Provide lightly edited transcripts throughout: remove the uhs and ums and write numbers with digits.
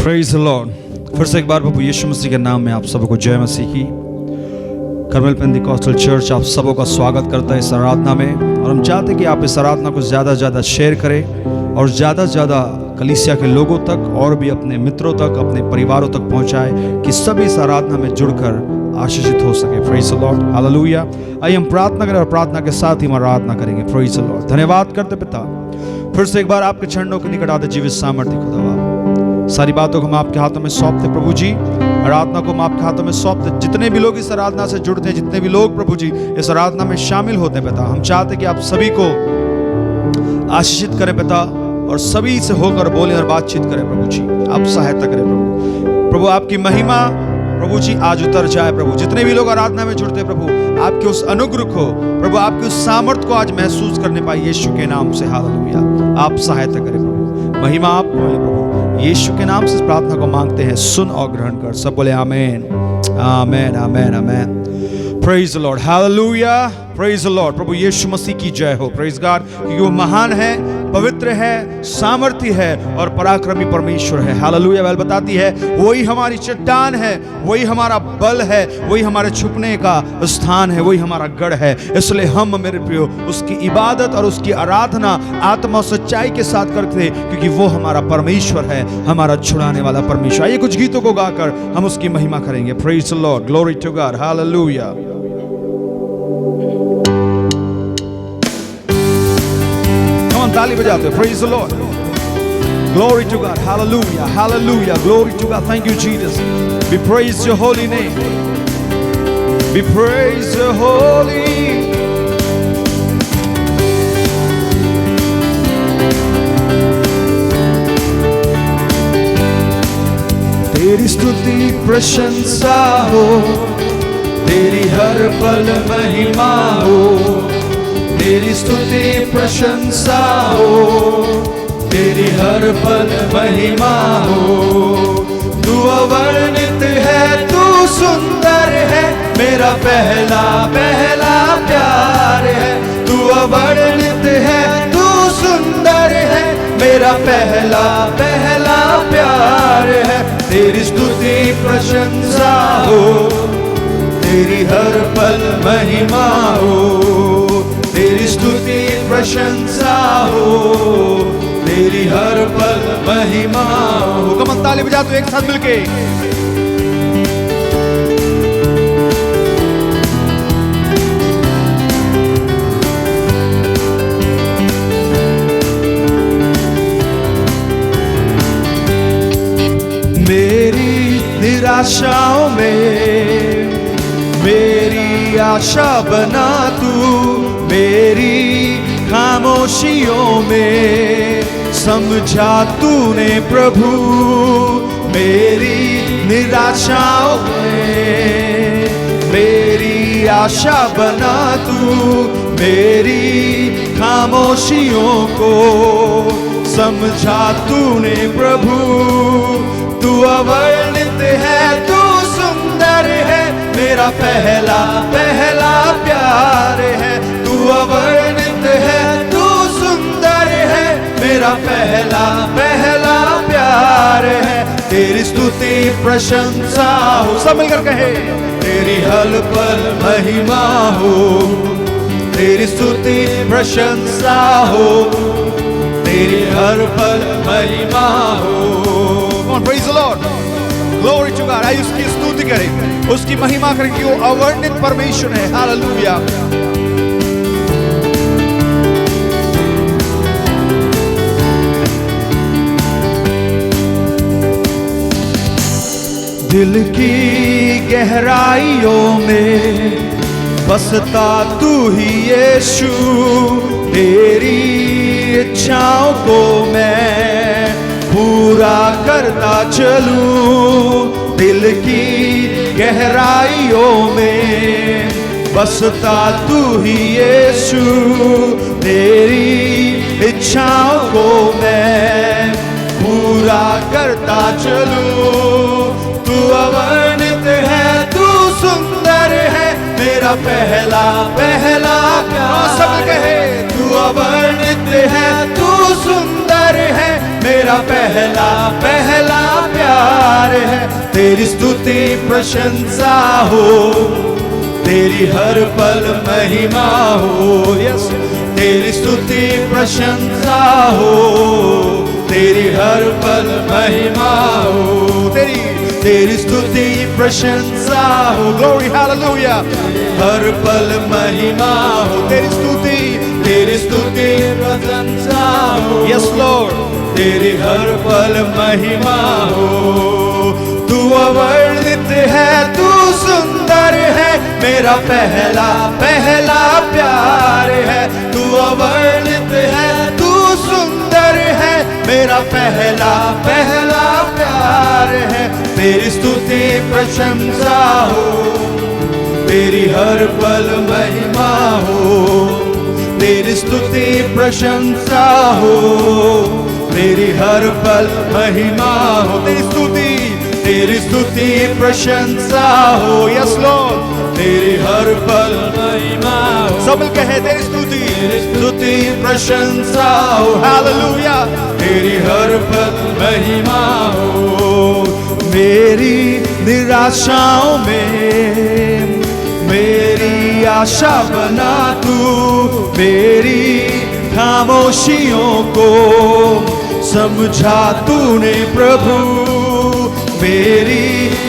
Praise the Lord. फिर से एक बार प्रभु यीशु मसीह के नाम में आप सबको जय मसीह की। कर्मेल पेंटिकॉस्टल चर्च आप सबों का स्वागत करता है इस आराधना में, और हम चाहते हैं कि आप इस आराधना को ज़्यादा से ज़्यादा शेयर करें और ज़्यादा से ज़्यादा कलीसिया के लोगों तक और भी अपने मित्रों तक, अपने परिवारों तक पहुँचाए कि सभी इस आराधना में जुड़कर आशीषित हो सके। Praise the lord, hallelujah. आइए हम प्रार्थना करें और प्रार्थना के साथ ही हम आराधना करेंगे। Praise the Lord. धन्यवाद करते पिता, फिर से एक बार आपके चरणों के निकट आते जीवित सामर्थ्य खुदावा, सारी बातों को हम आपके हाथों में सौंपते प्रभु जी, आराधना को हम आपके हाथों में सौंपते। जितने भी लोग इस आराधना से जुड़ते हैं, जितने भी लोग प्रभु जी इस आराधना में शामिल होते हैं पिता, हम चाहते हैं कि आप सभी को आशीषित करें पिता, और सभी से होकर बोले और बातचीत करें प्रभु जी। आप सहायता करें प्रभु। प्रभु आपकी महिमा प्रभु जी आज उतर जाए प्रभु। जितने भी लोग आराधना में जुड़ते हैं प्रभु, आपके उस अनुग्रह को प्रभु, आपके उस सामर्थ को आज महसूस करने पाए यीशु के नाम से। हालेलुया। आप सहायता करें प्रभु, महिमा आप बोले प्रभु। यीशु के नाम से इस प्रार्थना को मांगते हैं, सुन और ग्रहण कर। सब बोले amen, amen, amen, amen. Praise the lord, hallelujah. Praise the lord. प्रभु यीशु मसीह की जय हो। प्रेज गॉड, क्योंकि वो महान है, पवित्र है, सामर्थी है और पराक्रमी परमेश्वर है। हालेलुया। बाइबल बताती है वही हमारी चट्टान है, वही हमारा बल है, वही हमारे छुपने का स्थान है, वही हमारा गढ़ है। इसलिए हम मेरे प्रियो उसकी इबादत और उसकी आराधना आत्मा और सच्चाई के साथ करते हैं, क्योंकि वो हमारा परमेश्वर है, हमारा छुड़ाने वाला परमेश्वर। आइए कुछ गीतों को गाकर हम उसकी महिमा करेंगे। Praise the lord, glory to God, hallelujah. ताली बजाते हैं। Praise the Lord. Glory to God. Hallelujah. Hallelujah. Glory to God. Thank you, Jesus. We praise your holy name. We praise your holy. तेरी स्तुति प्रशंसा हो, तेरी हर पल महिमा हो। तेरी स्तुति प्रशंसा हो, तेरी हर पल महिमा हो। तू अवर्णित है, तू सुंदर है, मेरा पहला पहला प्यार है। तू अवर्णित है, तू सुंदर है, मेरा पहला पहला प्यार है। तेरी स्तुति प्रशंसा हो, तेरी हर पल महिमा हो। तेरी स्तुति प्रशंसा हो, तेरी हर पल महिमा हो। कमन ताली बजा तो एक साथ मिलके। मेरी निराशाओं में मेरी आशा बना तू, मेरी खामोशियों में समझा तूने प्रभु। मेरी निराशाओं में मेरी आशा बना तू, मेरी खामोशियों को समझा तूने प्रभु। तू अवर्णित है, तू सुंदर है, मेरा पहला पहला प्यार है। तू अवर्णित है, तू सुंदर है, मेरा पहला पहला प्यार है। तेरी स्तुति प्रशंसा हो, सब मिलकर कहे। तेरी हर पल महिमा हो, तेरी स्तुति प्रशंसा हो, तेरी हर पल महिमा हो। Praise the Lord. Glory to God. आइए उसकी स्तुति करें, उसकी महिमा करें कि वो अवर्णित परमेश्वर है। हालेलुया। दिल की गहराइयों में बसता तू ही यीशु। तेरी इच्छाओं को मैं पूरा करता चलूं। दिल की गहराइयों में बसता तू ही यीशु। तेरी इच्छाओं को मैं पूरा करता चलूं। तू अवर्णित है, तू सुंदर है, मेरा पहला पहला प्यार। सब कहे तू अवर्णित है, तू सुंदर है, मेरा पहला पहला प्यार है। तेरी स्तुति प्रशंसा हो, तेरी हर पल महिमा हो। यस, तेरी स्तुति प्रशंसा हो, तेरी हर पल महिमा हो। तेरी स्तुति प्रशंसा हो, ग्लोरी हालेलुया, हर पल महिमा हो। तेरी स्तुति प्रशंसा हो, यस लॉर्ड, तेरी हर पल महिमा हो। तू अवर्णित है, तू सुंदर है, मेरा पहला पहला प्यार है। तू अवर्णित है, तू सुंदर है, मेरा पहला पहला प्यार है। तेरी स्तुति प्रशंसा हो, तेरी हर पल महिमा हो। तेरी स्तुति प्रशंसा हो, तेरी हर पल महिमा हो। तेरी स्तुति प्रशंसा हो, यस लॉर्ड, तेरी हर पल महिमा हो। सब मिलके है, तेरी स्तुति प्रशंसा हो, हालेलुया, तेरी हर पल महिमा हो। मेरी निराशाओं में मेरी आशा बना तू, मेरी खामोशियों को समझा तूने प्रभु। मेरी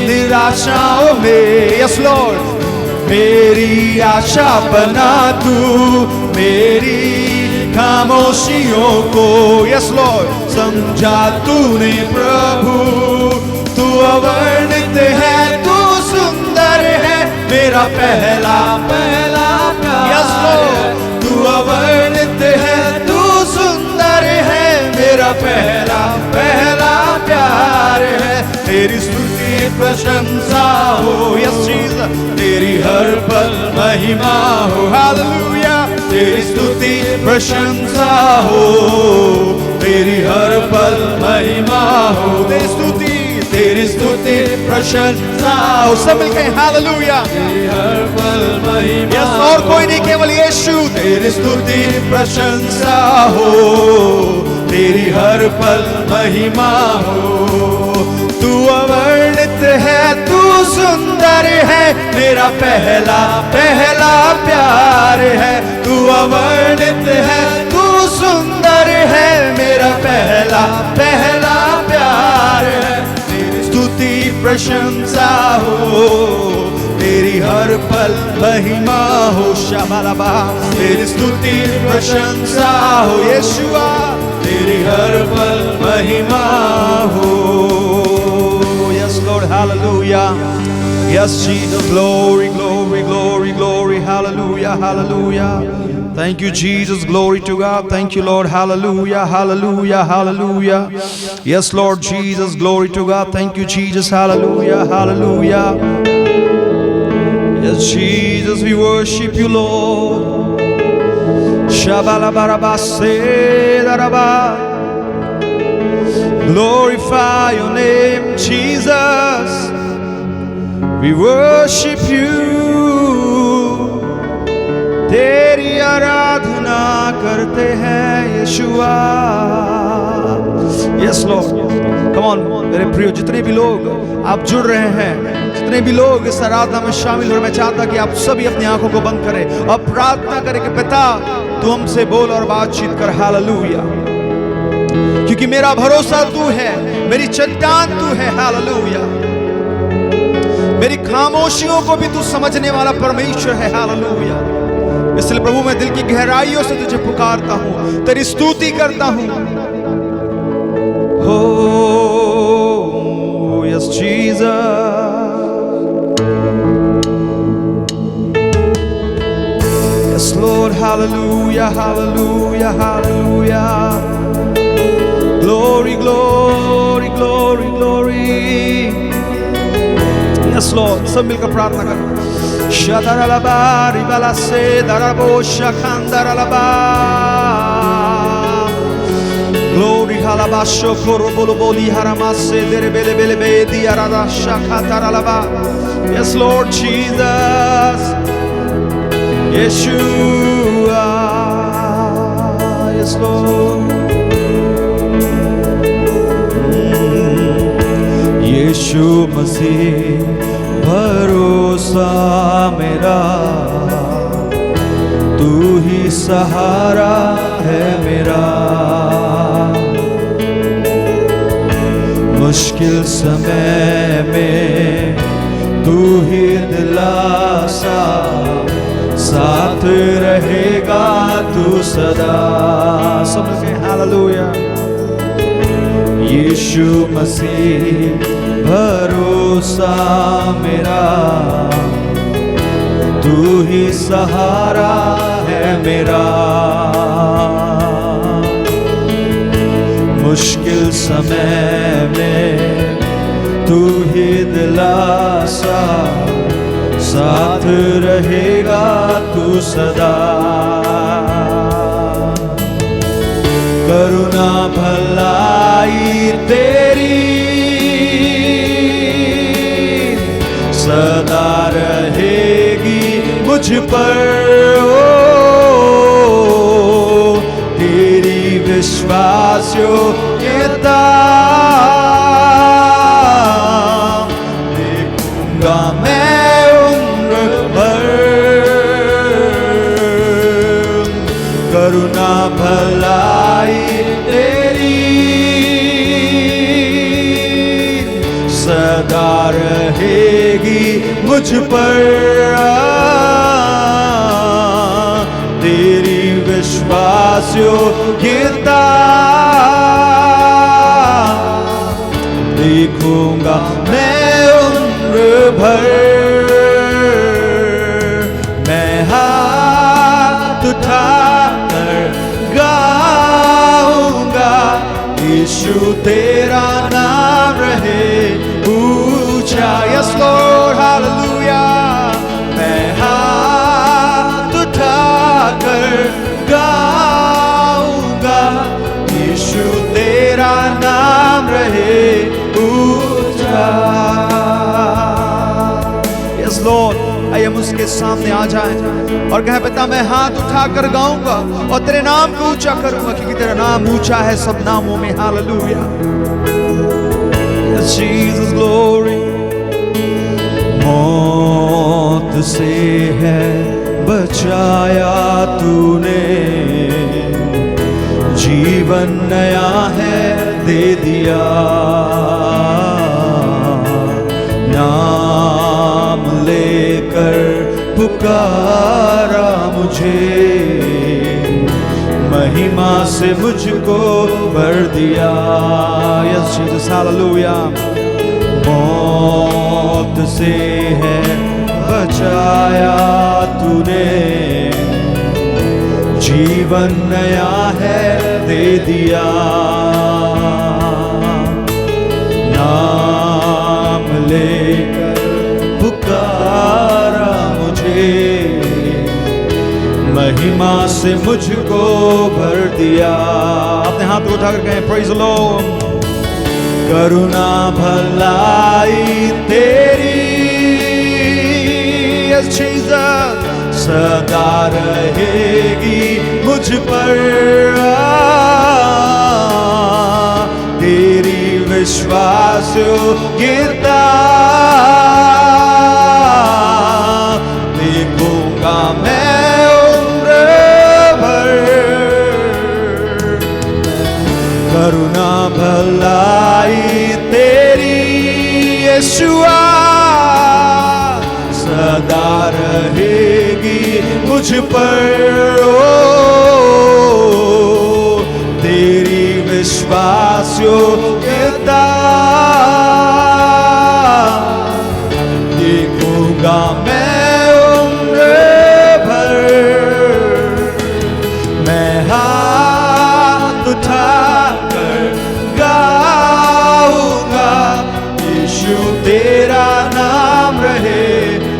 निराशाओं में, यस लॉर्ड, मेरी आशा बना तू, मेरी खामोशियों को, यस लॉर्ड, समझा तूने प्रभु। तू अवर्णित है, तू सुंदर है, मेरा पहला पहला प्यार। यस लॉर्ड, तू अवर्णित है, तू सुंदर है, मेरा पहला पहला प्यार है। तेरी स्तुति प्रशंसा हो, यस जीसस, तेरी हर पल महिमा हो, हालेलुया, तेरी स्तुति प्रशंसा हो, तेरी हर पल महिमा हो। तेरी स्तुति प्रशंसा हो, सब मिलके हालेलुया, तेरी हर पल महिमा। यस, और कोई नहीं, केवल यीशु। तेरी स्तुति प्रशंसा हो, तेरी हर पल महिमा हो। तू अवर्णित है, तू सुंदर है, मेरा पहला पहला प्यार है। तू अवर्णित है, तू सुंदर है, मेरा पहला पहला प्यार है। तेरी स्तुति प्रशंसा हो, तेरी हर पल महिमा हो, शाबालाबा, तेरी स्तुति प्रशंसा हो, यीशुआ, तेरी हर पल महिमा हो। Yes, Lord, hallelujah. Yes, Jesus, glory, glory, glory, glory, hallelujah, hallelujah. Thank you, Jesus, glory to God. Thank you, Lord, hallelujah, hallelujah, hallelujah. Yes, Lord Jesus, glory to God. Thank you, Jesus, hallelujah, hallelujah. Yes, Jesus, we worship you, Lord. Shabalabarabase daraba. Glorify your name, Jesus. We worship you. तेरी आराधना करते हैं, यीशुआ। Yes, Lord. Come on, मेरे प्रियो, जितने भी लोग आप जुड़ रहे हैं, जितने भी लोग इस आराधना में शामिल हो, मैं चाहता कि आप सभी अपनी आंखों को बंद करें और प्रार्थना करें कि पिता, तू हमसे बोल और बातचीत कर, हालेलुया, क्योंकि मेरा भरोसा तू है, मेरी चट्टान तू है, हालेलुया। मेरी खामोशियों को भी तू समझने वाला परमेश्वर है, हालेलुया। इसलिए प्रभु, मैं दिल की गहराइयों से तुझे पुकारता हूं, तेरी स्तुति करता हूं। हो yes Jesus, yes Lord, hallelujah, hallelujah, hallelujah. Glory, glory, glory, glory. Yes, Lord. सब मिलकर प्रार्थना करो। शदरलबा रिबला से दरबो शखंदरलबा। Glory, halaba shokoro bolo boli haramase dere bele bele bedi arada shakataralaba. Yes, Lord Jesus. Yeshua. Yes, Lord. यीशु मसीह भरोसा मेरा, तू ही सहारा है मेरा। मुश्किल समय में तू ही दिलासा, साथ रहेगा तू सदा। सब के हालेलुया। यीशु मसीह भरोसा मेरा, तू ही सहारा है मेरा। मुश्किल समय में तू ही दिलासा, साथ रहेगा तू सदा। करुणा भलाई तेरी सदा रहेगी मुझ पर, ओ तेरी विश्वास योग्यता देखूंगा मैं उम्र भर। करुणा भलाई तेरी सदा रहेगी मुझ पर, तेरी विश्वास योग्यता देखूंगा मैं उम्र भर। मैं हाथ उठाकर गाऊंगा, यीशु तेरा नाम रहे ऊंचा। Yes Lord hallelujah. मैं हाथ उठाकर गाऊंगा, यीशु तेरा नाम रहे ऊंचा। यस लॉर्ड, आइए हम उसके सामने आ जाएं और कहें पिता मैं हाथ उठाकर गाऊंगा और तेरे नाम को ऊंचा करूंगा, क्योंकि तेरा नाम ऊंचा है सब नामों में। हालेलुया। Yes, Jesus, glory. मौत से है बचाया तूने, जीवन नया है दे दिया। नाम लेकर पुकारा मुझे, महिमा से मुझको भर दिया। Yes Jesus hallelujah. मौत से है बचाया तूने, जीवन नया है दे दिया। नाम लेकर पुकारा मुझे, महिमा से मुझको भर दिया। अपने हाथ उठाकर कहें प्रेज़ द लॉर्ड। करुणा भलाई तेरी यस जीसस सदा रहेगी मुझ पर, तेरी विश्वास योग्यता देखूंगा मैं उम्र भर। करुणा भलाई तेरी यीशुआ सदा रहेगी मुझ पर, ओ तेरी विश्वास योग्यता देखूंगा मैं उम्र भर। मैं हाथ उठाकर गाऊंगा, यीशु तेरा नाम रहे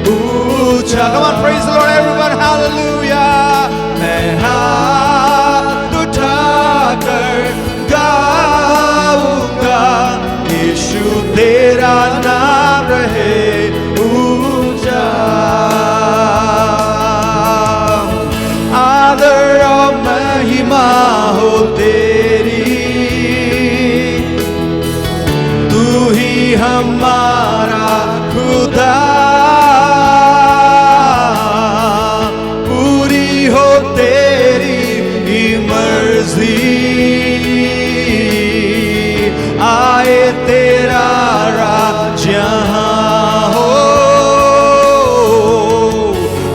ऊंचा। Come on, praise the Lord, everyone, hallelujah. मैं हाथ उठाकर गाऊंगा, यीशु तेरा नाम रहे ऊंचा। आदर और महिमा हो तेरी, मर्जी, आए तेरा राज यहाँ हो,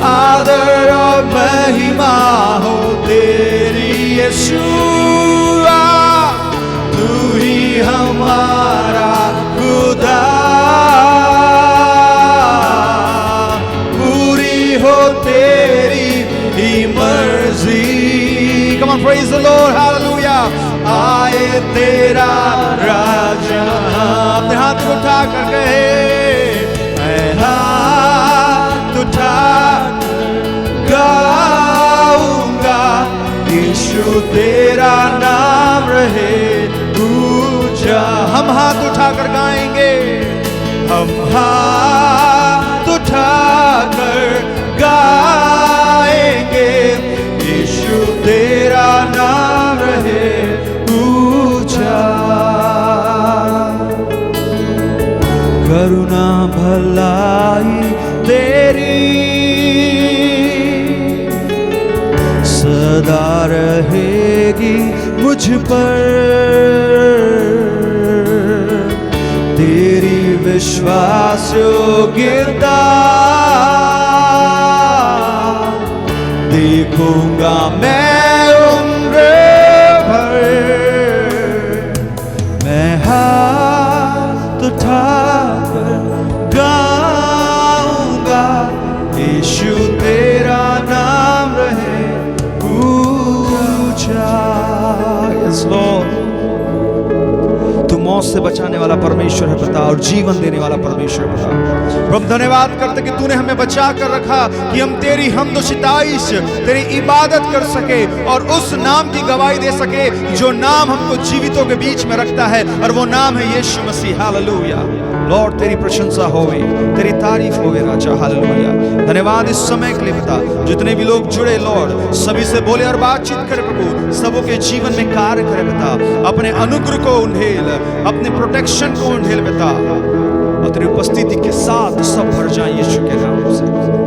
आदर और महिमा हो तेरी यीशुआ, तू ही हमारा खुदा, पूरी हो तेरी ही मर्जी। Come on, praise the Lord, hallelujah. आए तेरा राजा, अपने हाथ उठा कर कहे, मैं हाथ उठा गाऊंगा, यीशु तेरा नाम रहे ऊंचा। हम हाथ उठाकर गाएंगे, हम हाथ उठाकर गाएंगे, यीशु तेरा नाम रहे ऊंचा। करुणा भलाई तेरी सदा रहेगी मुझ पर, तेरी विश्वास योग्यता देखूंगा मैं उम्र भर, मैं हाथ उठाकर गाऊंगा, यीशु तेरा नाम रहे ऊंचा। यस लॉर्ड, तू मौत से बचाने वाला परमेश्वर है पिता, और जीवन देने वाला परमेश्वर है पिता। प्रभु धन्यवाद करते कि तूने हमें बचा कर रखा कि हम तेरी हम्द व सिताइश, तेरी इबादत कर सके और उस नाम की गवाही दे सके जो नाम हमको जीवितों के बीच में रखता है, और वो नाम है यीशु मसीह। हालेलुया लॉर्ड, तेरी प्रशंसा होवे, तेरी तारीफ होवे राजा। हालेलुया, धन्यवाद इस समय के लिए पिता। जितने भी लोग जुड़े लॉर्ड, सभी से बोले और बातचीत करे प्रभु, सबों के जीवन में कार्य करे पिता। अपने अनुग्रह को उंडेल, अपने प्रोटेक्शन को उंडेल पिता, और तेरी उपस्थिति के साथ सब भर जाए यीशु के नाम से।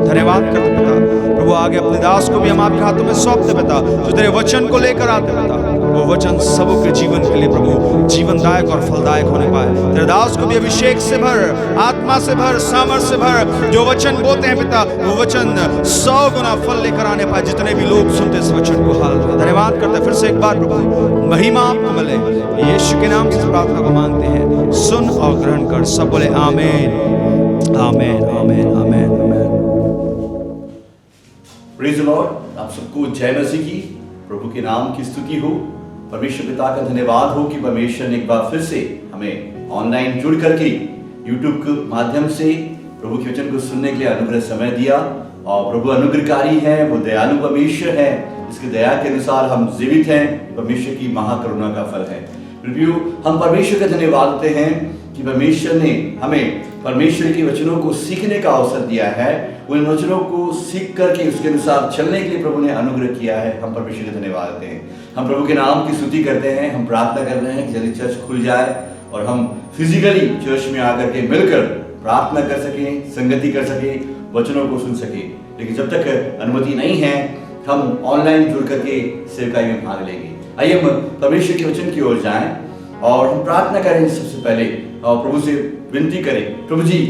धन्यवाद करते पिता। प्रभु आगे अपने दास को भी हम आपके हाथों में सौंपते पिता, जो तेरे वचन को लेकर आते पिता, वो वचन सबों के जीवन के लिए प्रभु जीवनदायक और फलदायक होने पाए। तेरे दास को भी अभिषेक से भर, आत्मा से भर, सामर्थ से भर। जो वचन बोलते हैं पिता, वो वचन 100 गुना फल लेकर आने पाए, जितने भी लोग सुनते इस वचन को। हाल धन्यवाद करते फिर से एक बार प्रभु, महिमा आपको मिले, यीशु के नाम से प्रार्थना को मांगते हैं, सुन और ग्रहण कर। सब बोले आमीन, आमीन, आमीन, आमीन, आमीन। Praise the Lord. आप सबको जय मसीह की, प्रभु के नाम की स्तुति हो। परमेश्वर पिता का धन्यवाद हो कि परमेश्वर ने एक बार फिर से हमें ऑनलाइन जुड़ करके यूट्यूब के माध्यम से प्रभु के वचन को सुनने के लिए अनुग्रह समय दिया। और प्रभु अनुग्रहकारी है, वो दयालु परमेश्वर है, इसके दया के अनुसार हम जीवित हैं। परमेश्वर की महाकरुणा का फल है। प्रभु हम परमेश्वर का धन्यवाद देते हैं कि परमेश्वर ने हमें परमेश्वर के वचनों को सीखने का अवसर दिया है। उन वचनों को सीख करके उसके अनुसार चलने के लिए प्रभु ने अनुग्रह किया है। हम परमेश्वर का धन्यवाद देते हैं। हम प्रभु के नाम की स्तुति करते हैं। हम प्रार्थना कर रहे हैं कि जल्दी चर्च खुल जाए और हम फिजिकली चर्च में आकर के मिलकर प्रार्थना कर सकें, संगति कर सकें, वचनों को सुन सकें। लेकिन जब तक अनुमति नहीं है, हम ऑनलाइन जुड़ करके सेवकाई में भाग लेंगे। आइए हम परमेश्वर के वचन की ओर जाएं और हम प्रार्थना करें। सबसे पहले और प्रभु से विनती करें, प्रभु जी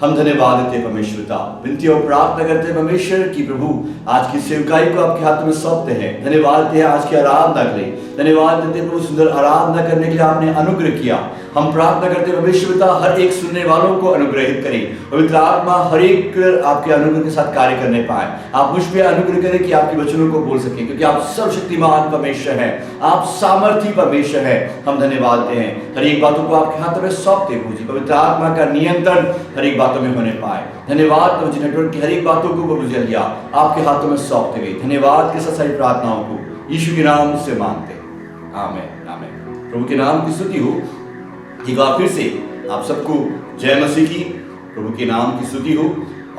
हम धन्यवाद देते हैं परमेश्वर का, विनती और प्रार्थना करते हैं परमेश्वर की प्रभु आज की सेवकाई को आपके हाथ में सौंपते हैं। धन्यवाद देते हैं आज की आराधना के लिए, धन्यवाद देते हैं प्रभु सुंदर आराधना करने के लिए आपने अनुग्रह किया। हम प्रार्थना करते हैं परमेश्वर पिता हर एक सुनने वालों को अनुग्रहित करें। पवित्र आत्मा हर एक आपके अनुग्रह के साथ कार्य करने पाए। आप मुझ पे अनुग्रह करें कि आपके वचनों को बोल सकें, क्योंकि आप सर्वशक्तिमान परमेश्वर हैं, आप सामर्थी परमेश्वर हैं। हम धन्यवाद देते हैं। हर एक बातों को आपके हाथों में सौंपते प्रभु जी, पवित्र आत्मा का नियंत्रण हर एक बातों में होने पाए। धन्यवाद प्रभु जी, नेटवर्क की हर एक बातों को प्रभु जी लिया आपके हाथों में सौंपते हुए धन्यवाद के साथ सारी प्रार्थनाओं को यीशु के नाम से मांगते हैं। आमीन, आमीन। प्रभु के नाम की स्तुति हो। एक बार फिर से आप सबको जय मसीह की, प्रभु के नाम की स्तुति हो।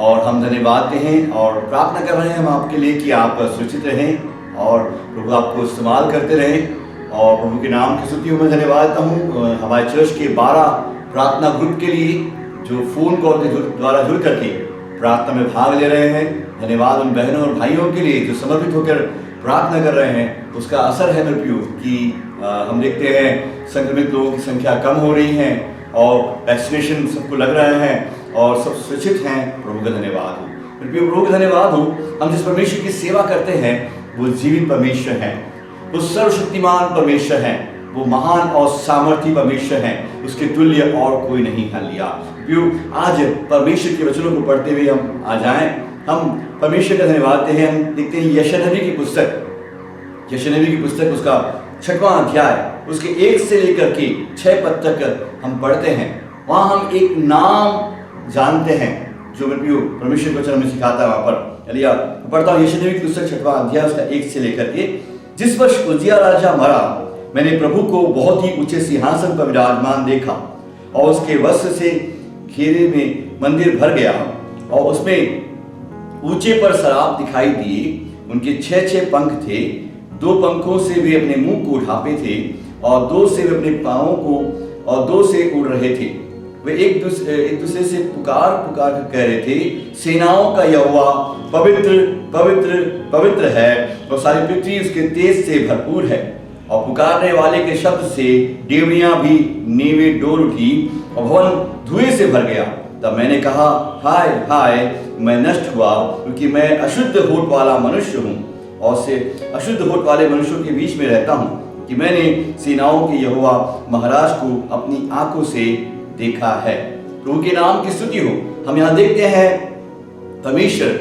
और हम धन्यवाद देते हैं और प्रार्थना कर रहे हैं हम आपके लिए कि आप सुरक्षित रहें और प्रभु आपको इस्तेमाल करते रहें। और प्रभु के नाम की स्तुति हो। मैं धन्यवाद देता हूँ हमारे चर्च के 12 प्रार्थना ग्रुप के लिए जो फोन कॉल के द्वारा जुड़ करके प्रार्थना में भाग ले रहे हैं। धन्यवाद उन बहनों और भाइयों के लिए जो समर्पित होकर प्रार्थना कर रहे हैं, उसका असर है मेरे प्रियो कि हम देखते हैं संक्रमित लोगों की संख्या कम हो रही है और वैक्सीनेशन सबको लग रहे हैं और सब सुरक्षित हैं। प्रभु का धन्यवाद हो मेरे प्रियो, प्रभु का धन्यवाद हो। हम जिस परमेश्वर की सेवा करते हैं वो जीवित परमेश्वर हैं, वो सर्वशक्तिमान परमेश्वर हैं, वो महान और सामर्थी परमेश्वर हैं, उसके तुल्य और कोई नहीं। हालेलुया प्रियो, आज परमेश्वर के वचनों को पढ़ते हुए हम आ जाएं, हम परमेश्वर का धन्यवाद देते हैं। हम देखते हैं यशायाह नबी की पुस्तक उसका 6वां अध्याय उसके 1 से लेकर के 6 पद तक हम पढ़ते हैं। वहाँ हम एक नाम जानते हैं जो मेरे प्रियो परमेश्वर के वचन हमें सिखाता है। वहाँ पर हालेलुया पढ़ता हूँ, यशायाह नबी की पुस्तक 6वां अध्याय उसका 1 से लेकर के, जिस वर्ष उज्जियाह राजा मरा, मैंने प्रभु को बहुत ही ऊंचे सिंहासन पर विराजमान देखा और उसके वस्त्र से घेरे में मंदिर भर गया और उसमें ऊंचे पर सराप दिखाई दिए। उनके 6 पंख थे, 2 पंखों से वे अपने मुंह को ढांपे थे और 2 से वे अपने पांवों को और 2 से उड़ रहे थे। वे एक दूसरे से पुकार पुकार कर कह रहे थे, सेनाओं का यहोवा पवित्र पवित्र पवित्र है और सारी पृथ्वी उसके तेज से भरपूर है। और पुकारने वाले के शब्द से डेवड़ियां भी नींवे डोल उठी और भवन धुएं से भर गया। तब मैंने कहा, हाय हाय, मैं नष्ट हुआ, क्योंकि मैं अशुद्ध होठ वाला मनुष्य हूँ और से अशुद्ध होठ वाले मनुष्यों के बीच में रहता हूँ, कि मैंने सेनाओं के यहोवा महाराज को अपनी आंखों से देखा है। प्रभु के नाम की स्तुति हो। हम यहाँ देखते हैं परमेश्वर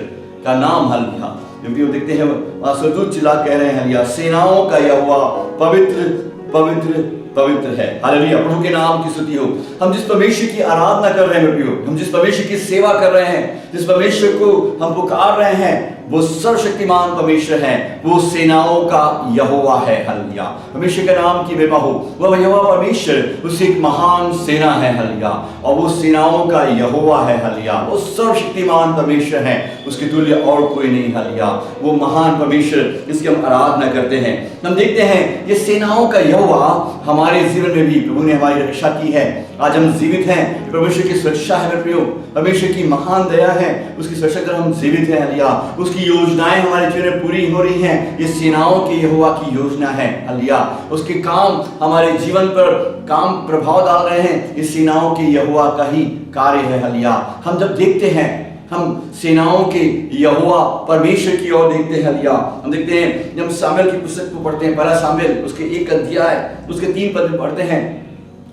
का नाम हालेलुया, क्योंकि वो देखते हैं वहाँ स्वर्गदूत चिल्ला कह रहे हैं हालेलुया, सेनाओं का यहोवा पवित्र पवित्र पवित्र है। हालेलुया, प्रभु के नाम की स्तुति हो। हम जिस परमेश्वर की आराधना कर रहे हैं मेरे प्रियो, हम जिस परमेश्वर की सेवा कर रहे हैं, जिस परमेश्वर को हम पुकार रहे हैं, वो सर्वशक्तिमान परमेश्वर है, वो सेनाओं का यहोवा है। हालेलुया, परमेश्वर के नाम की महिमा हो। वह यहोवा परमेश्वर उससे एक महान सेना है। हालेलुया, और वो सेनाओं का यहोवा है। हालेलुया, वो सर्वशक्तिमान परमेश्वर है, उसके तुल्य और कोई नहीं। हालेलुया, वो महान परमेश्वर जिसकी हम आराधना करते हैं। हम देखते हैं ये सेनाओं का यहोवा हमारे जीवन में भी प्रभु ने हमारी रक्षा की है। आज हम जीवित हैं, परमेश्वर की सुरक्षा है मेरे प्रियो, परमेश्वर की महान दया है, उसकी सुरक्षा कर हम जीवित हैं। हालेलुया, उसकी योजनाएं हमारे जीवन में पूरी हो रही हैं। ये सेनाओं के यहोवा की योजना है। हालेलुया, उसके काम हमारे जीवन पर काम प्रभाव डाल रहे हैं। इस सेनाओं के यहोवा का ही कार्य है। हालेलुया, हम जब देखते हैं, हम सेनाओं के यहोवा परमेश्वर की ओर देखते हैं। हालेलुया, हम देखते हैं जब सामुएल की पुस्तक को पढ़ते हैं, 1 सामुएल उसके 1 अध्याय उसके 3 पद में पढ़ते हैं,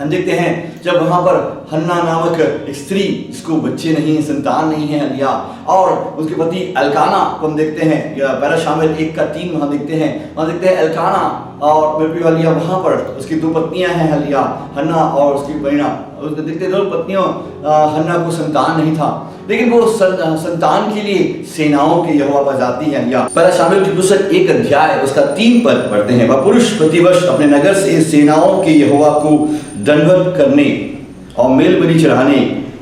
हम देखते हैं जब वहां पर हन्ना नामक एक स्त्री, जिसको बच्चे नहीं है, संतान नहीं है, हालेलुया, और उसके पति एल्काना को हम देखते हैं, 1 सामुएल 1 का 3 वहां देखते हैं एल्काना और मेरे प्रियो हालेलुया, वहां पर उसकी 2 पत्नियां हैं। हालेलुया, हन्ना और उसकी बहना, देखते 2 पत्नियों, हन्ना को संतान नहीं था, लेकिन वो संतान के लिए सेनाओं के यहोवा पर जाती है। या 1 सामुएल की पुस्तक 1 अध्याय उसका 3 पद पढ़ते हैं, वह पुरुष प्रतिवर्ष अपने नगर से सेनाओं के यहोवा को दंडवत करने और मेल बलि चढ़ाने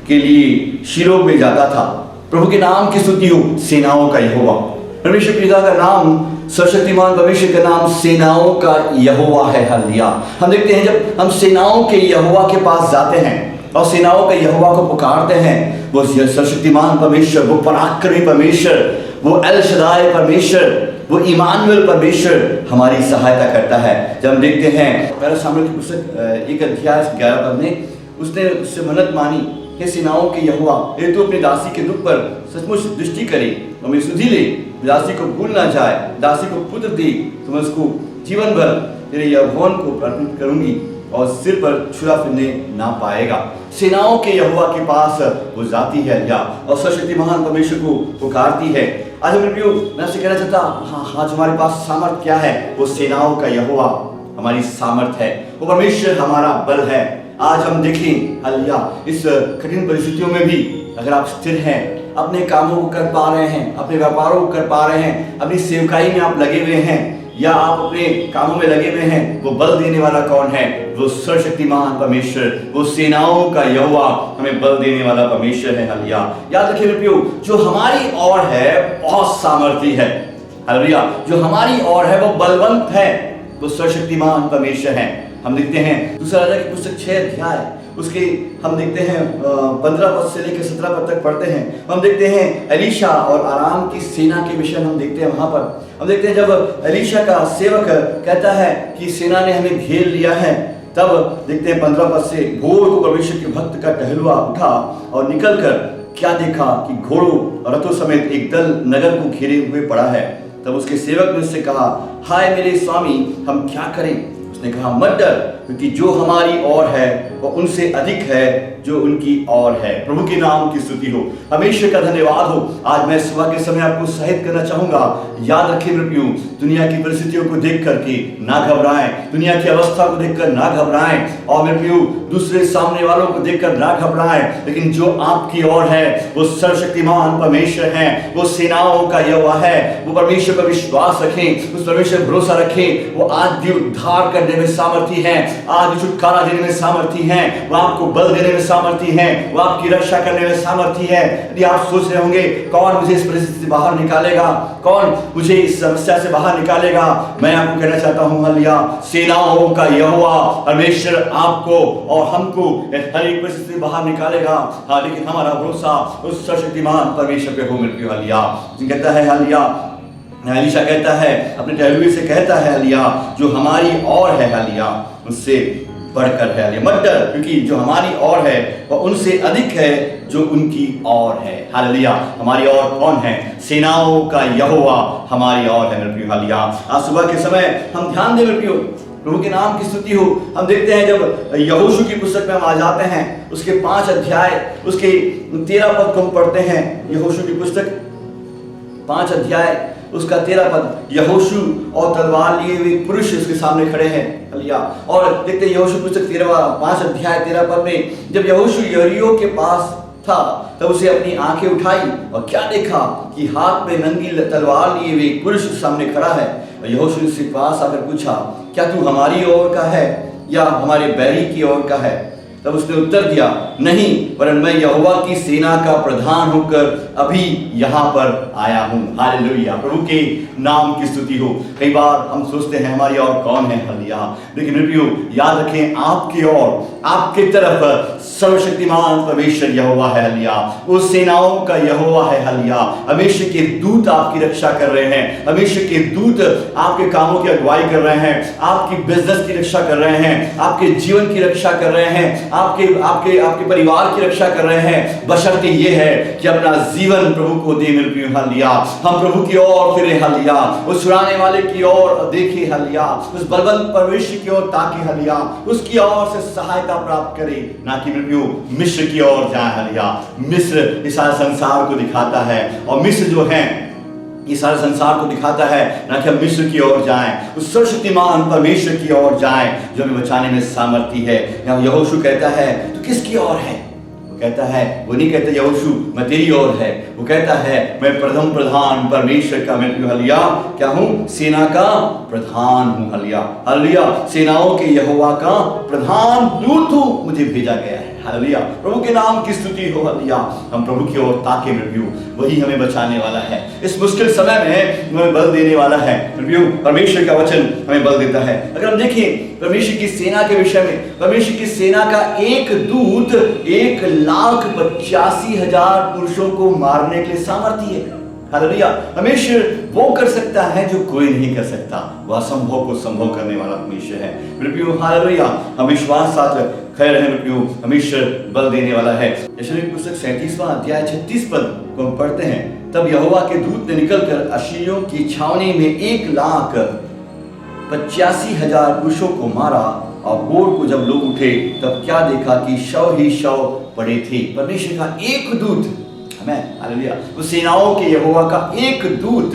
के लिए शिलो में जाता था। प्रभु के नाम की स्तुति हो। सेनाओं का यहोवा, परमेश्वर पिता का नाम, सर्वशक्तिमान परमेश्वर का नाम सेनाओं का यहोवा है। हालेलुया, हम देखते हैं जब हम सेनाओं के यहोवा के पास जाते हैं और सेनाओं के यहोवा को पुकारते हैं, वो सर्वशक्तिमान परमेश्वर, वो पराक्रमी परमेश्वर, वो एल शदाई परमेश्वर, वो इमानुएल परमेश्वर हमारी सहायता करता है। जब हम देखते हैं 1 सामुएल की पुस्तक 1 अध्याय 11 पद में, उसने उससे मन्नत मानी, हे सेनाओं के यहोवा, ये तो अपनी दासी के दुख पर सचमुच दृष्टि करे, तो मैं सुधि ले, दासी को भूल ना जाए, दासी को पुत्र दे, तो मैं उसको जीवन भर तेरे यौवन को अर्पित करूंगी और सिर पर छुरा फिरने ना पाएगा। सेनाओं के यहोवा के पास वो जाती है या और सर्वशक्तिमान परमेश्वर को पुकारती है। आज मेरे प्रियो, मैं आपसे कहना चाहता हाँ, आज हमारे पास सामर्थ क्या है? वो सेनाओं का यहोवा हमारी सामर्थ है, वो परमेश्वर हमारा बल है। आज हम देखें हालेलुया, इस कठिन परिस्थितियों में भी अगर आप स्थिर हैं, अपने कामों को कर पा रहे हैं, अपने व्यापारों को कर पा रहे हैं, अपनी सेवकाई में आप लगे हुए हैं या आप अपने कामों में लगे हुए हैं, वो बल देने वाला कौन है? वो सर्वशक्तिमान परमेश्वर, वो सेनाओं का यहोवा हमें बल देने वाला परमेश्वर है। हालेलुया, याद रखिए मेरे प्रियो, जो हमारी ओर है बहुत सामर्थी है। हालेलुया, जो हमारी ओर है वो बलवंत है, वो सर्वशक्तिमान परमेश्वर है। हम देखते हैं दूसरा राजा की पुस्तक 6 अध्याय उसके हम देखते हैं 15 पद से लेकर 17 पद तक पढ़ते हैं। हम देखते हैं एलीशा और आराम की सेना के विषय हम देखते हैं। वहां पर हम देखते हैं जब एलीशा का सेवक कहता है कि सेना ने हमें घेर लिया है, तब देखते हैं 15 पद से, भोर को परमेश्वर के भक्त का टहलुआ उठा और निकलकर क्या देखा कि घोड़ों और रथों समेत एक दल नगर को घेरे हुए पड़ा है। तब उसके सेवक ने उससे कहा, हाय मेरे स्वामी, हम क्या करें? उसने कहा, मत डर, क्योंकि जो हमारी ओर है वो उनसे अधिक है जो उनकी ओर है। प्रभु के नाम की स्तुति हो, हमेशा का धन्यवाद हो। आज मैं सुबह के समय आपको सहायता करना चाहूंगा। याद रखें मेरे प्रियो, दुनिया की परिस्थितियों को देख करके ना घबराएं, दुनिया की अवस्था को देखकर ना घबराएं, और मेरे प्रियो दूसरे सामने वालों को देखकर ना घबराएं, लेकिन जो आपकी ओर है वो सर्वशक्तिमान परमेश्वर है, वो सेनाओं का यहोवा है। वो परमेश्वर पर विश्वास रखें, उस परमेश्वर पर भरोसा रखें। वो आज भी उद्धार करने में सामर्थी है, आज भी छुटकारा देने में सामर्थी है, वो आपको बल देने में सामर्थी है, वो आपकी रक्षा करने में सामर्थी है। यदि आप सोच रहे होंगे कौन मुझे इस परिस्थिति से बाहर निकालेगा, कौन मुझे इस समस्या से बाहर निकालेगा, मैं आपको कहना चाहता हूं, हालेलुया, सेनाओं का यहोवा परमेश्वर आपको और हमको हर एक परिस्थिति से बाहर निकालेगा। हाँ, लेकिन हमारा भरोसा उस सर्वशक्तिमान परमेश्वर पे हो। मेरे प्रिय हालेलुया, कहता है हालेलुया, एलीशा कहता है अपने टहलुए से, कहता है हालेलुया, जो हमारी ओर है हालेलुया उससे बढ़कर है, हालेलुया, मत डर, क्योंकि जो हमारी ओर है वह उनसे अधिक है जो उनकी ओर है। हालेलुया, हमारी ओर कौन है? सेनाओं का यहोवा हमारी ओर है। मेरे प्रिय हालेलुया, आज सुबह के समय हम ध्यान दें मेरे प्रियो, प्रभु के नाम की स्तुति हो। हम देखते हैं जब यहोशू की पुस्तक में हम आ जाते हैं, उसके 5 अध्याय उसके 13 पद को हम पढ़ते हैं। यहोशू की पुस्तक 5 अध्याय उसका 13 पद, यहोशू और तलवार लिए हुए पुरुष उसके सामने खड़े हैं। हालेलुया, और देखते हैं यहोशू पुस्तक 5 अध्याय 13 पद में, जब यहोशू यरीहो के पास था तब उसे अपनी आंखें उठाई और क्या देखा कि हाथ में नंगी तलवार लिए हुए एक पुरुष सामने खड़ा है। और यहोशू उसके पास आकर पूछा, क्या तू हमारी ओर का है या हमारे बैरी की ओर का है? तब उसने उत्तर दिया, नहीं, वरन मैं यहोवा की सेना का प्रधान होकर अभी यहाँ पर आया हूँ। हालेलुया, प्रभु के नाम की स्तुति हो। कई बार हम सोचते हैं हमारी ओर कौन है? हालेलुया, लेकिन मेरे प्रियो याद रखें, आपकी ओर, आपके तरफ सर्वशक्तिमान परमेश्वर यहोवा है। हालेलुया, वो सेनाओं का यहोवा है। हालेलुया, हमेशा के दूत आपकी रक्षा कर रहे हैं, हमेशा के दूत आपके कामों की अगुवाई कर रहे हैं, आपकी बिजनेस की रक्षा कर रहे हैं, आपके जीवन की रक्षा कर रहे हैं, आपके आपके आपके परिवार की रक्षा कर रहे हैं, बशर्ते ये है कि अपना जीवन प्रभु को दे। मेरे प्रिय हालेलुया, हम प्रभु की ओर फिरे। हालेलुया, उस छुड़ाने वाले की ओर देखे। हालेलुया, उस बलवंत परमेश्वर की ओर ताके। हालेलुया, उसकी ओर से सहायता प्राप्त करे, ना कि मेरे प्रियो मिस्र की ओर जाए। हालेलुया, मिस्र इस सारे संसार को दिखाता है, और मिस्र जो है ये सारे संसार को दिखाता है, ना कि हम मिस्र की ओर जाएं, उस सर्वशक्तिमान परमेश्वर की ओर जाएं जो हमें बचाने में सामर्थी है। यहाँ यहोशू कहता है, तो किसकी ओर है? वो कहता है, वो नहीं कहता यहोशू मैं तेरी ओर है, वो कहता है मैं प्रथम प्रधान परमेश्वर का, मैं हालेलुया क्या हूँ? सेना का प्रधान हूँ। हालेलुया, हालेलुया, सेनाओं के यहोवा का प्रधान दूत हूँ, मुझे भेजा गया है। हालेलुया, प्रभु के नाम की स्तुति हो। हालेलुया, हम प्रभु की ओर ताके मेरे प्रियो, वही हमें बचाने वाला है, इस मुश्किल समय में हमें बल देने वाला है। मेरे प्रियो, परमेश्वर का वचन हमें बल देता है। अगर हम देखें परमेश्वर की सेना के विषय में, परमेश्वर की सेना का एक दूत 1,85,000 पुरुषों को मारने के लिए सामर्थी है। हालेलुया, हमेशा वो कर सकता है जो कोई नहीं कर सकता, वह असंभव को संभव करने वाला परमेश्वर है। मेरे प्रियो, हालेलुया, हम विश्वास साथ खड़े रहे। मेरे प्रियो, हमेशा बल देने वाला है। यशायाह की पुस्तक 37वां अध्याय 36 पद को हम पढ़ते हैं, तब यहोवा के दूत ने निकलकर अश्शूरियों की छावनी में 1,85,000 पुरुषों को मारा, और भोर को जब लोग उठे तब क्या देखा कि शव ही शव पड़े थे। परमेश्वर का एक दूत, हमें हालेलुया, वो सेनाओं के यहोवा का एक दूत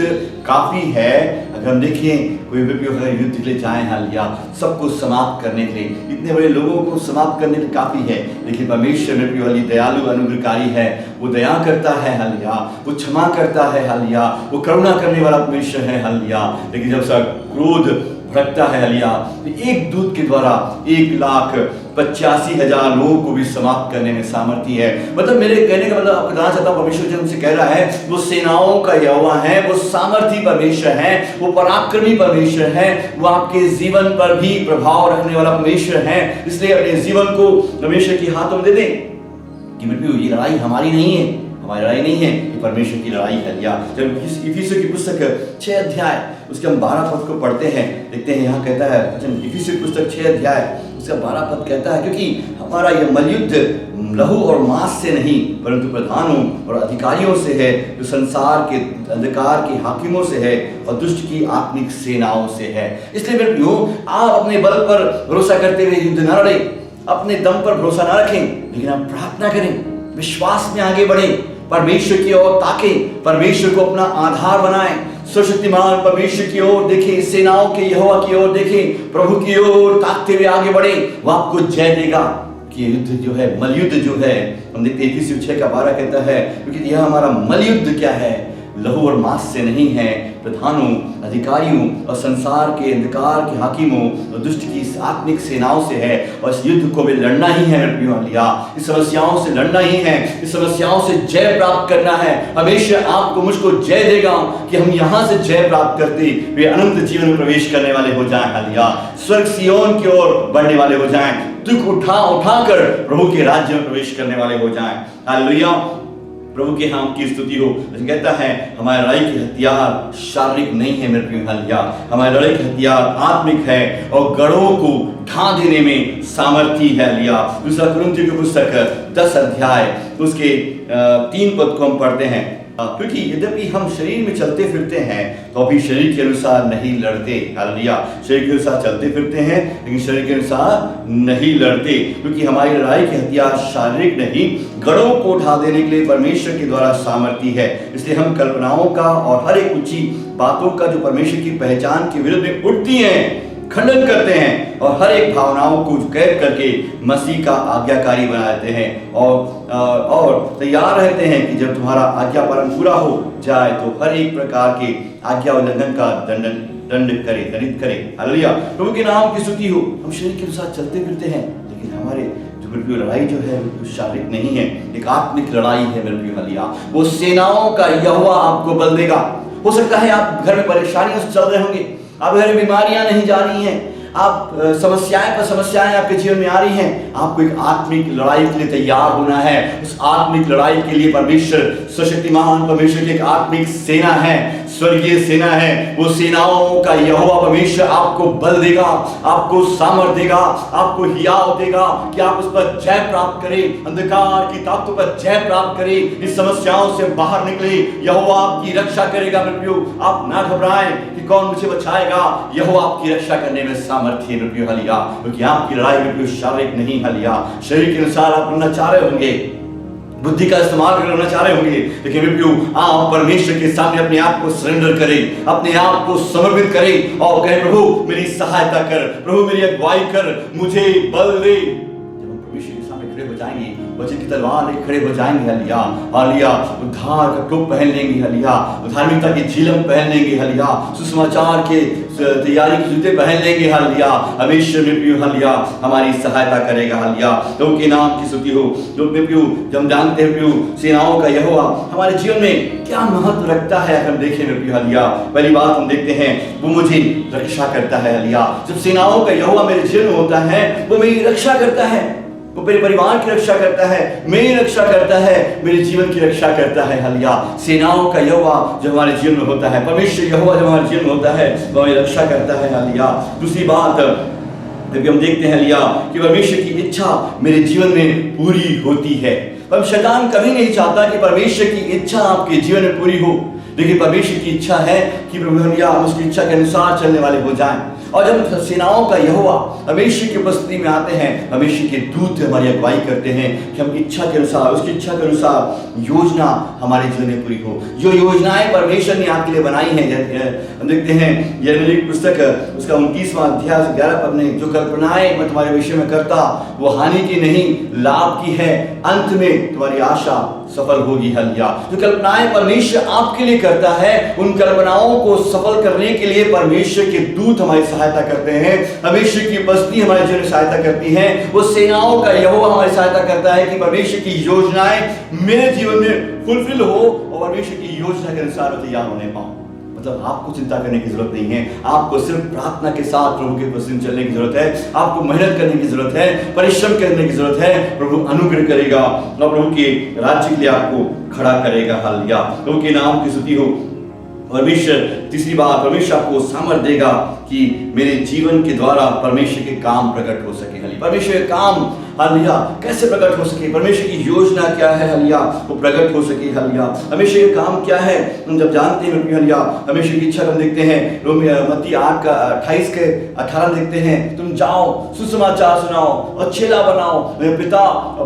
काफी है। अगर हम देखें कोई भी युद्ध के लिए जाए, हालेलुया, सबको समाप्त करने के लिए, इतने बड़े लोगों को समाप्त करने के लिए काफी है, लेकिन परमेश्वर में प्रिय दयालु अनुग्रहकारी है, वो दया करता है। हालेलुया, वो क्षमा करता है। हालेलुया, वो करुणा करने वाला परमेश्वर है। हालेलुया, लेकिन जब उसका क्रोध भड़कता है हालिया, तो एक दूत के द्वारा 1,85,000 लोगों को भी समाप्त करने में सामर्थ्य है। मतलब मेरे कहने का मतलब आपको बताना चाहता हूं, परमेश्वर जब हमसे कह रहा है वो सेनाओं का यहोवा है, वो सामर्थी परमेश्वर है, वो पराक्रमी परमेश्वर है, वो आपके जीवन पर भी प्रभाव रखने वाला परमेश्वर है। इसलिए अपने जीवन को परमेश्वर के हाथों में दे दें कि मेरे ये लड़ाई हमारी नहीं है, हमारी लड़ाई नहीं है, ये परमेश्वर की लड़ाई है। या जब इफिसियों की पुस्तक 6 अध्याय उसके हम 12 पद को पढ़ते हैं, देखते हैं यहाँ कहता है, इफिसियों की पुस्तक 6 अध्याय उसका 12 पद कहता है, क्योंकि हमारा यह मलयुद्ध लहू और मांस से नहीं परंतु प्रधानों और अधिकारियों से है, जो संसार के अंधकार के हाकिमों से है और दुष्ट की आत्मिक सेनाओं से है। इसलिए मेरे प्रियो, आप अपने बल पर भरोसा करते हुए युद्ध न लड़ें, अपने दम पर भरोसा न रखें, लेकिन आप प्रार्थना करें, विश्वास में आगे बढ़ें, परमेश्वर की ओर ताकें, परमेश्वर को अपना आधार बनाएं, सर्वशक्तिमान परमेश्वर की ओर देखें, सेनाओं के यहोवा की ओर देखें, प्रभु की ओर ताकते हुए आगे बढ़ें, वो आपको जय देगा। कि युद्ध जो है, मलयुद्ध जो है, हम देखते हैं इफिसियों 6 का 12 कहता है, क्योंकि यह हमारा मलयुद्ध क्या है, लहू और मांस से नहीं है, प्रधानों, अधिकारियों और संसार के अंधकार के हाकिमों और दुष्ट की आत्मिक सेनाओं से है। और इस युद्ध को भी लड़ना ही है मेरे प्रियो लिया, इस समस्याओं से लड़ना ही है, इस समस्याओं से जय प्राप्त करना है। हमेशा आपको मुझको जय देगा कि हम यहाँ से जय प्राप्त करते वे अनंत जीवन में प्रवेश करने वाले हो जाएं। हालिया, स्वर्ग सिय्योन की ओर बढ़ने वाले हो जाएं, दुख उठा कर प्रभु के राज्य में प्रवेश करने वाले हो जाएं। हालेलुया, प्रभु के नाम की स्तुति हो। कहता है हमारी लड़ाई के हथियार शारीरिक नहीं है मेरे प्रिय हालिया, हमारी लड़ाई के हथियार आत्मिक है और गढ़ों को ढा देने में सामर्थ्य है लिया। दूसरा कुरिन्थियों की पुस्तक 10 अध्याय उसके 3 पद को हम पढ़ते हैं, क्योंकि यद्यपि हम शरीर में चलते फिरते हैं तो अभी शरीर के अनुसार नहीं लड़ते। हालेलुया, शरीर के अनुसार चलते फिरते हैं लेकिन शरीर के अनुसार नहीं लड़ते, क्योंकि हमारी लड़ाई के हथियार शारीरिक नहीं, गढ़ों को उठा देने के लिए परमेश्वर के द्वारा सामर्थ्य है। इसलिए हम कल्पनाओं का और हर एक ऊंची बातों का जो परमेश्वर की पहचान के विरुद्ध में उठती हैं खंडन करते हैं और हर एक भावनाओं को कैद करके मसीह का आज्ञाकारी बना देते हैं और तैयार रहते हैं कि जब तुम्हारा आज्ञा पालन पूरा हो जाए तो हर एक प्रकार के आज्ञा उल्लंघन का दंड करे। हालेलुया, प्रभु के नाम की स्तुति हो। हम शरीर के अनुसार चलते फिरते हैं लेकिन हमारे जो प्रिय लड़ाई जो है वो शारीरिक नहीं है, एक आत्मिक लड़ाई है मेरे प्रिय हालेलुया। वो सेनाओं का यहोवा आपको बल देगा। हो सकता है आप घर में परेशानियों से चल रहे होंगे, आप घर में बीमारियां नहीं जा रही हैं, आप समस्याएं पर समस्याएं आपके जीवन में आ रही हैं, आपको एक आत्मिक लड़ाई के लिए तैयार होना है। उस आत्मिक लड़ाई के लिए परमेश्वर सर्वशक्तिमान परमेश्वर की एक आत्मिक सेना है, स्वर्गीय सेना है। वो सेनाओं का यहोवा परमेश्वर आपको बल देगा, आपको सामर्थ देगा, आपको हियाव देगा कि आप उस पर जय प्राप्त करें, अंधकार की ताकतों पर जय प्राप्त करें, इस समस्याओं से बाहर निकले। यहोवा आपकी रक्षा करेगा मेरे प्रियो, आप ना घबराएं कि कौन मुझे बचाएगा। यहोवा आपकी रक्षा करने में सामर्थ्य है मेरे प्रियो हालेलुया, क्योंकि आपकी लड़ाई मेरे प्रियो शारीरिक नहीं हालेलुया। शरीर के अनुसार आप लड़ना चाह रहे होंगे, बुद्धि का इस्तेमाल करना चाह रहे होंगे, लेकिन मेरे प्रियो आप परमेश्वर के सामने अपने आप को सरेंडर करें, अपने आप को समर्पित करें और कहें प्रभु मेरी सहायता कर, प्रभु मेरी अगुवाई कर, मुझे बल दे। जब हम परमेश्वर के सामने खड़े हो जाएंगे, वचन की तलवार लेकर खड़े हो जाएंगे हालेलुया, हालेलुया, उद्धार का टोप पहन लेंगे हालेलुया, धार्मिकता की झिलम पहन लेंगे हालेलुया, सुसमाचार के तैयारी के जूते पहन लेंगे हालेलुया। हमेशा मेरे प्रियो हालेलुया हमारी सहायता करेगा हालेलुया। प्रभु के नाम की स्तुति हो। जो मेरे प्रियो जब हम जानते हैं प्रियो सेनाओं का यहोवा हमारे जीवन में क्या महत्व रखता है, अगर हम देखें मेरे प्रियो हालेलुया, पहली बात हम देखते हैं वो मुझे रक्षा करता है हालेलुया। जब सेनाओं का यहोवा मेरे जीवन में होता है वो मेरी रक्षा करता है, वो मेरे परिवार की रक्षा करता है, मेरी रक्षा करता है, मेरे जीवन की रक्षा करता है हालेलुया। सेनाओं का यहोवा जो हमारे जीवन में होता है, परमेश्वर यहोवा जो हमारे जीवन में होता है वो हमें रक्षा करता है हालेलुया। दूसरी बात जब हम देखते हैं हालेलुया कि परमेश्वर की इच्छा मेरे जीवन में पूरी होती है। पर शैतान कभी नहीं चाहता कि परमेश्वर की इच्छा आपके जीवन में पूरी हो, लेकिन परमेश्वर की इच्छा है कि प्रभु हालेलुया हम उसकी इच्छा के अनुसार चलने वाले हो जाएं। और जब सेनाओं का यहोवा हमेशा की उपस्थिति में आते हैं, हमेशा के दूत हमारी अगुवाई करते हैं कि हम इच्छा के अनुसार, उसकी इच्छा के अनुसार योजना हमारे जीवन में पूरी हो। जो योजनाएं परमेश्वर ने आपके लिए बनाई हैं, हम देखते हैं यिर्मयाह की पुस्तक उसका 29वां अध्याय 11 पद में, जो कल्पनाएं मैं तुम्हारे विषय में करता वो हानि की नहीं लाभ की है, अंत में तुम्हारी आशा सफल होगी। हालेलुया। जो कल्पनाएं परमेश्वर आपके लिए करता है, उन कल्पनाओं को सफल करने के लिए परमेश्वर के दूत हमारी सहायता करते हैं, परमेश्वर की बस्ती हमारे जीवन में सहायता करती है, वो सेनाओं का यहोवा हमारी सहायता करता है कि परमेश्वर की योजनाएं मेरे जीवन में फुलफिल हो और परमेश्वर की योजना के अनुसार मैं तैयार होने पाऊं। मतलब आपको चिंता करने की जरूरत नहीं है, आपको सिर्फ प्रार्थना के साथ प्रभु के प्रसन्न चलने की जरूरत है, आपको मेहनत करने की जरूरत है, परिश्रम करने की जरूरत है। प्रभु अनुग्रह करेगा और प्रभु के राज्य के लिए आपको खड़ा करेगा। हालेलुया। प्रभु के नाम की स्तुति हो। परमेश्वर, तीसरी बात, परमेश्वर आपको सामर्थ देगा कि मेरे जीवन के द्वारा परमेश्वर के काम प्रकट हो सके। हालेलुया। परमेश्वर के काम, हालेलुया, कैसे प्रकट हो सके, परमेश्वर की योजना क्या है, हालेलुया, वो प्रकट हो सके। हालेलुया। परमेश्वर के काम क्या है हम जब जानते हैं, हालेलुया, परमेश्वर की इच्छा हम देखते हैं। मत्ती 8:28-18 देखते हैं, तुम जाओ सुसमाचार सुनाओ और चेला बनाओ, मेरे पिता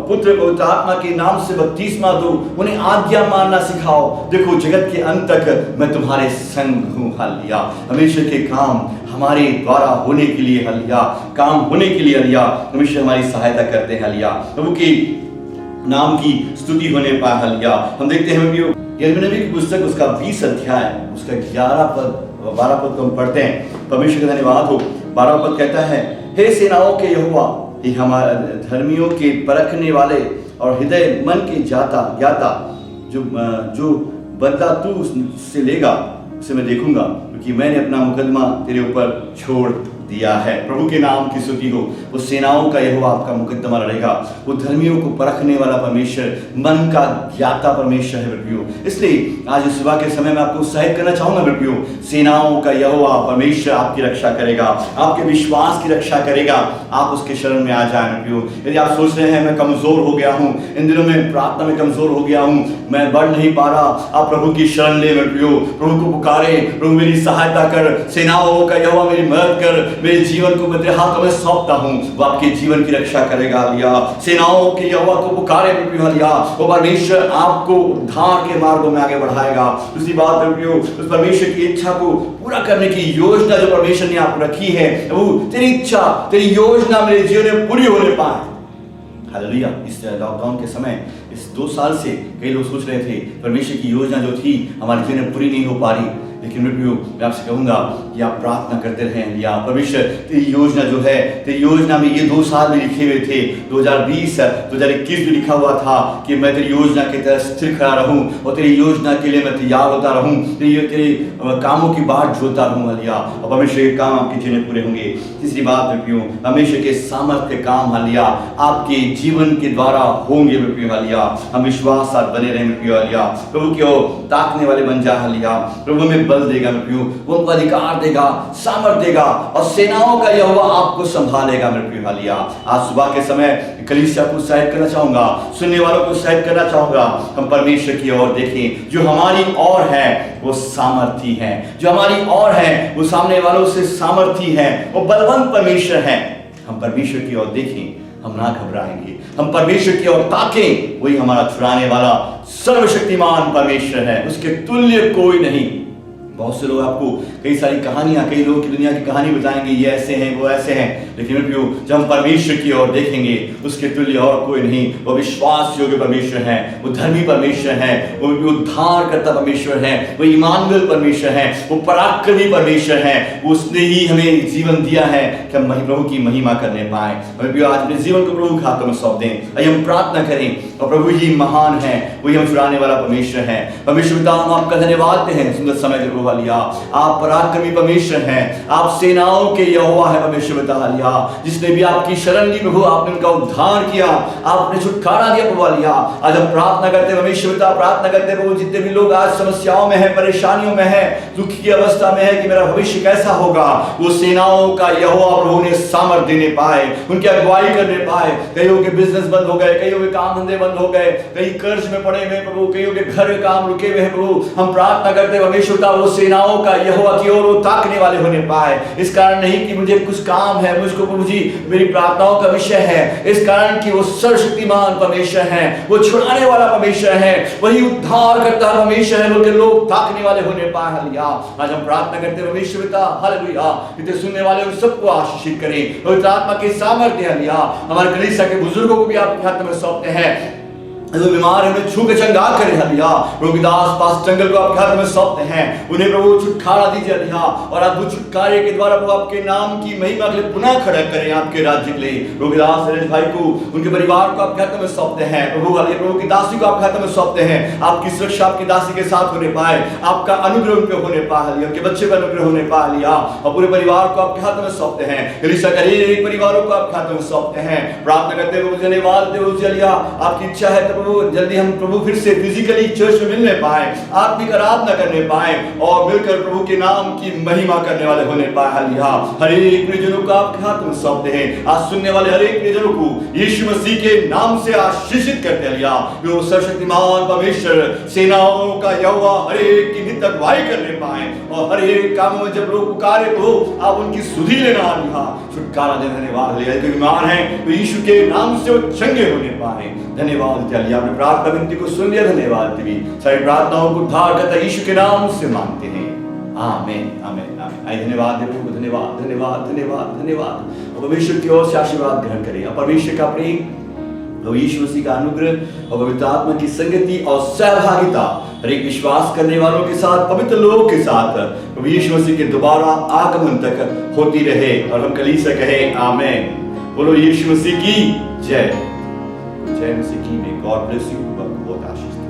पुत्र पवित्र आत्मा के नाम से बपतिस्मा दो, उन्हें आज्ञा मानना सिखाओ, देखो जगत के अंत तक मैं तुम्हारे संग हूँ। हालेलुया। परमेश्वर के काम हमारे द्वारा होने के लिए, हालेलुया, काम होने के लिए, हालेलुया, परमेश्वर हमारी सहायता करते हैं। हालेलुया। प्रभु की नाम की स्तुति होने पाए। हालेलुया। हम देखते हैं यिर्मयाह नबी की पुस्तक उसका 20 अध्याय उसका 11 पद 12 पद को हम पढ़ते हैं। परमेश्वर का धन्यवाद हो। 12 पद कहता है, हे सेनाओं के यहोवा, ये हमारे धर्मियों के परखने वाले और हृदय मन के ज्ञाता, जो बदला तू उससे लेगा उसे मैं देखूंगा, क्योंकि मैंने अपना मुकदमा तेरे ऊपर छोड़ दिया है। प्रभु के नाम की स्तुति हो। वो सेनाओं का यहोवा आपका मुकदमा लड़ेगा। वो धर्मियों को परखने वाला परमेश्वर, मन का ज्ञाता परमेश्वर है प्रियो। इसलिए आज सुबह के समय में आपको उत्साहित करना चाहूंगा प्रियो, सेनाओं का यहोवा परमेश्वर आपकी रक्षा करेगा, आपके विश्वास की रक्षा करेगा। आप उसके शरण में आ जाए प्रियो। यदि आप सोच रहे हैं मैं कमजोर हो गया हूँ, इन दिनों में प्रार्थना में कमजोर हो गया हूँ, मैं बढ़ नहीं पा रहा, आप प्रभु की शरण ले प्रियो। प्रभु को पुकारे, प्रभु मेरी सहायता कर, सेनाओं का यहोवा मेरी मदद कर, मेरे जीवन को मैं तेरे हाथों में सौंपता हूं, वो आपके जीवन की रक्षा करेगा। हालेलुया। सेनाओं के यहोवा को पुकारे प्रियो। हालेलुया। वो परमेश्वर आपको उद्धार के मार्गों में आगे बढ़ाएगा। दूसरी बात प्रियो, उस परमेश्वर की इच्छा को पूरा करने की योजना जो परमेश्वर ने आपको रखी है, वो तेरी इच्छा, तेरी योजना मेरे जीवन में पूरी होने पाए। हालेलुया। इस लॉकडाउन के समय, इस 2 साल से कई लोग सोच रहे थे परमेश्वर की योजना जो थी हमारे जीवन में पूरी नहीं हो पा रही, लेकिन मैं आपसे कहूंगा कि आप प्रार्थना करते रहें। या परमेश्वर तेरी योजना जो है, तेरी योजना में ये 2 साल में लिखे हुए थे, 2020-2021 में लिखा हुआ था कि मैं तेरी योजना की तरह स्थिर खड़ा रहूं और तेरी योजना के लिए मैं तैयार होता रहूं, तेरे कामों की बाट जोता रहूं। हालेलुया। और परमेश्वर के काम आपके जीवन में पूरे होंगे। तीसरी बात परमेश्वर के सामर्थ्य के काम, हालेलुया, आपके जीवन के द्वारा होंगे। हालेलुया। हम विश्वास साथ बने रहें। हालेलुया। प्रभु की ओर ताकने वाले बन जा। हालेलुया। प्रभु में बल देगा, वो उनको अधिकार देगा, सामर्थ देगा और सेनाओं का यहोवा आपको संभालेगा। हालेलुया। आज सुबह के समय कलीसिया को उत्साहित करना चाहूंगा, सुनने वालों को उत्साहित करना चाहूंगा, हम परमेश्वर की ओर देखें। जो हमारी ओर है वो सामर्थी है, जो हमारी ओर है वो सामने वालों से सामर्थी है, वो बलवंत परमेश्वर है। हम परमेश्वर की ओर देखें, हम ना घबराएंगे। हम परमेश्वर की ओर ताकें, वही हमारा छुड़ाने वाला सर्वशक्तिमान परमेश्वर है, उसके तुल्य कोई नहीं। बहुत से लोग आपको कई सारी कहानियां, कई लोगों की दुनिया की कहानी बताएंगे, ये ऐसे हैं, वो ऐसे हैं, लेकिन जब हम परमेश्वर की ओर देखेंगे, उसके तुल्य और कोई नहीं। वो विश्वास योग्य परमेश्वर है, वो धर्मी परमेश्वर है, वो उद्धार करता परमेश्वर है, वो इमानुएल परमेश्वर है, वो पराक्रमी परमेश्वर है। उसने ही हमें जीवन दिया है कि हम प्रभु की महिमा करने पाए। आज अपने जीवन को प्रभु के हाथों में सौंप दें। आइए हम प्रार्थना करें। और प्रभु ही महान है, वही हम छुड़ाने वाला परमेश्वर है। परमेश्वर पिता, हम आपका धन्यवाद देते हैं सुंदर समय के। हालेलुया। आप पराक्रमी परमेश्वर हैं, आप सेनाओं के यहोवा है परमेश्वर पिता। हालेलुया। जिसने भी आपकी शरण ली प्रभु, आपने उनका उद्धार किया, आपने छुटकारा दिया प्रभु। हालेलुया। आज हम प्रार्थना करते हैं परमेश्वर पिता, प्रार्थना करते हैं प्रभु, जितने भी लोग आज समस्याओं में हैं, परेशानियों में हैं, दुख की अवस्था में है कि मेरा भविष्य कैसा होगा, वो सेनाओं का यहोवा प्रभु ने सामर्थ देने पाए, उनकी अगुवाई करने पाए। कईयों के बिजनेस बंद हो गए, कईयों के काम धंधे बंद हो गए, कई कर्ज में पड़े हुए प्रभु, कईयों के घर के काम रुके हुए हैं प्रभु। हम प्रार्थना करते हैं परमेश्वर पिता, वो सेनाओं का यहोवा की ओर वो ताकने वाले होने पाए। इस कारण नहीं कि मुझे कुछ काम है, मुझको मुझे मेरी प्रार्थनाओं का विषय है, इस कारण कि वो सर्वशक्तिमान परमेश्वर है, वो छुड़ाने वाला परमेश्वर है, वही उद्धार करता परमेश्वर है, बोलकर लोग ताकने वाले होने पाए। हालेलुया। आज हम प्रार्थना करते हैं परमेश्वर पिता, हालेलुया, इतने सुनने वाले उन सबको आशीषित करें, पवित्र आत्मा के सामर्थ्य। हालेलुया। हमारे कलीसिया के बुजुर्गों को भी आपके हाथ में सौंपते हैं। जो बीमार है उन्हें छू के चंगा करे हलिया। प्रभु के दास पास जंगल को आपके हाथ में सौंपते हैं, उन्हें प्रभु छुटकारा दीजिए हलिया, और अद्भुत छुटकारे के द्वारा प्रभु आपके नाम की महिमा के लिए पुनः खड़ा करें आपके राज्य के लिए। प्रभु के दास नरेश भाई को, उनके परिवार को आपके हाथ में सौंपते हैं प्रभु। हलिया प्रभु की दासी को आपके हाथ में सौंपते हैं, आपकी सुरक्षा आपकी दासी के साथ होने पाए, आपका अनुग्रह उन पे होने पाए हलिया, उनके बच्चे पर अनुग्रह होने पाए हलिया, और पूरे परिवार को आपके हाथ में सौंपते हैं। एलिशा के एक परिवारों को आपके हाथ में सौंपते हैं। प्रार्थना करते हुए धन्यवाद देते हुए हलिया, आपकी इच्छा है तो प्रभु जल्दी हम प्रभु फिर से फिजिकली चर्च में मिलने पाए, आत्मिक आराधना करने पाए, और मिलकर प्रभु के नाम की महिमा करने वाले होने पाए हलिया। हर एक प्रियजनों को आपके हाथ में सौंपते हैं। आज सुनने वाले हर एक प्रियजनों को यीशु मसीह के नाम से आशीषित करते हलिया। जो सर्वशक्तिमान परमेश्वर सेनाओं का यहोवा हर एक की नित्य अगुवाई करने पाए, और हर एक कामों में जब लोग पुकारे हो आप उनकी सुधि लेना हलिया, छुटकारा देने वाले हलिया। जो बीमार हैं तो यीशु के नाम से वो चंगे होने पाए। धन्यवाद हलिया, आपने प्रार्थना विनती को सुन लिया, धन्यवाद देवी। सारी प्रार्थनाओं को उद्धार करता यीशु के नाम से मांगते हैं, आमीन आमीन आमीन। आइए धन्यवाद देवी को, धन्यवाद धन्यवाद धन्यवाद धन्यवाद। और परमेश्वर की ओर से आशीर्वाद ग्रहण करें, और परमेश्वर का प्रेम और यीशु मसीह का अनुग्रह और पवित्र आत्मा की संगति और सहभागिता हर एक विश्वास करने वालों के साथ, पवित्र लोगों के साथ यीशु मसीह के दोबारा आगमन तक होती रहे। और हम कलीसिया कहें आमीन। बोलो यीशु मसीह की जय। जय मसीह की। God bless you. बहुत आशीष।